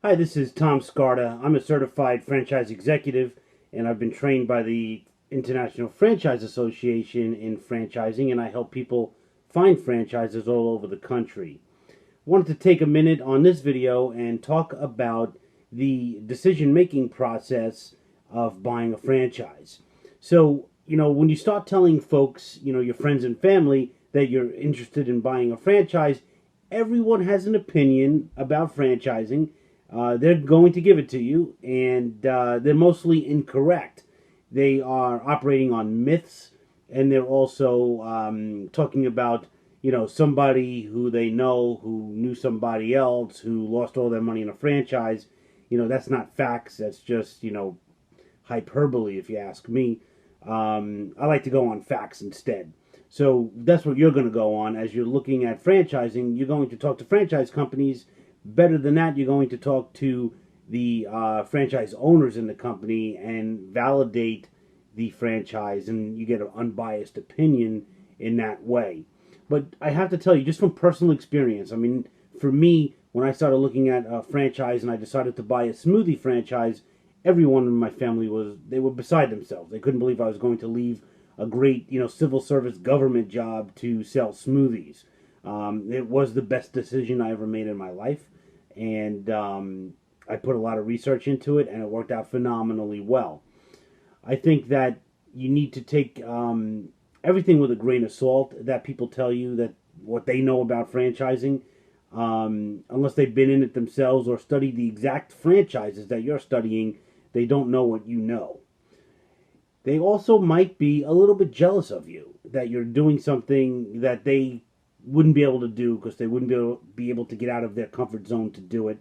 Hi, this is Tom Scarda. I'm a certified franchise executive, and I've been trained by the International Franchise Association in franchising, and I help people find franchises all over the country. Wanted to take a minute on this video and talk about the decision-making process of buying a franchise. So, when you start telling folks, your friends and family, that you're interested in buying a franchise, everyone has an opinion about franchising. They're going to give it to you, and they're mostly incorrect. They are operating on myths, and they're also talking about, somebody who they know who knew somebody else who lost all their money in a franchise. That's not facts. That's just, hyperbole, if you ask me. I like to go on facts instead. So that's what you're going to go on as you're looking at franchising. You're going to talk to franchise companies. Better than that, you're going to talk to the franchise owners in the company and validate the franchise, and you get an unbiased opinion in that way. But I have to tell you, just from personal experience, for me, when I started looking at a franchise and I decided to buy a smoothie franchise, everyone in my family they were beside themselves. They couldn't believe I was going to leave a great, civil service government job to sell smoothies. It was the best decision I ever made in my life, and I put a lot of research into it, and it worked out phenomenally well. I think that you need to take everything with a grain of salt that people tell you, that what they know about franchising, unless they've been in it themselves or studied the exact franchises that you're studying, they don't know what you know. They also might be a little bit jealous of you, that you're doing something that they wouldn't be able to do because they wouldn't be able to get out of their comfort zone to do it.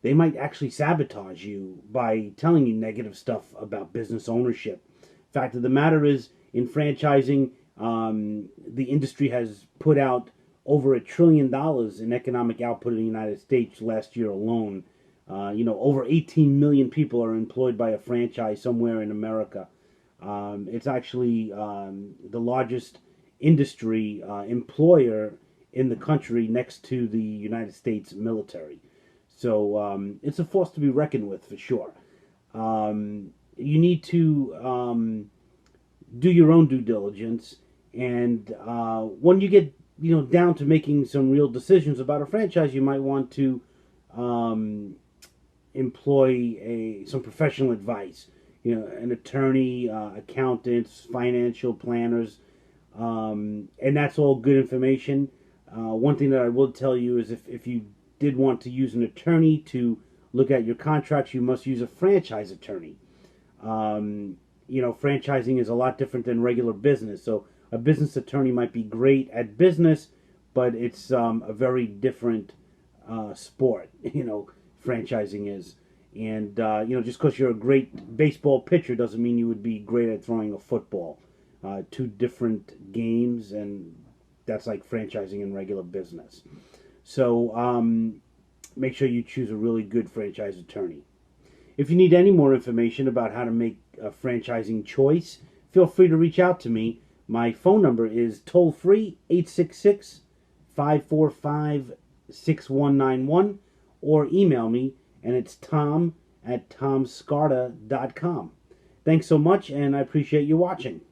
They might actually sabotage you by telling you negative stuff about business ownership. Fact of the matter is, in franchising, the industry has put out over $1 trillion in economic output in the United States last year alone. Over 18 million people are employed by a franchise somewhere in America. It's actually the largest industry employer in the country, next to the United States military. So it's a force to be reckoned with, for sure. You need to do your own due diligence, and when you get down to making some real decisions about a franchise, you might want to employ some professional advice. An attorney, accountants, financial planners, and that's all good information. One thing that I will tell you is, if you did want to use an attorney to look at your contracts, you must use a franchise attorney. Franchising is a lot different than regular business. So a business attorney might be great at business, but it's a very different sport, franchising is. And, just because you're a great baseball pitcher doesn't mean you would be great at throwing a football. Two different games, and that's like franchising in regular business. So make sure you choose a really good franchise attorney. If you need any more information about how to make a franchising choice, feel free to reach out to me. My phone number is toll-free 866-545-6191, or email me, and it's tom@tomscarda.com. Thanks so much, and I appreciate you watching.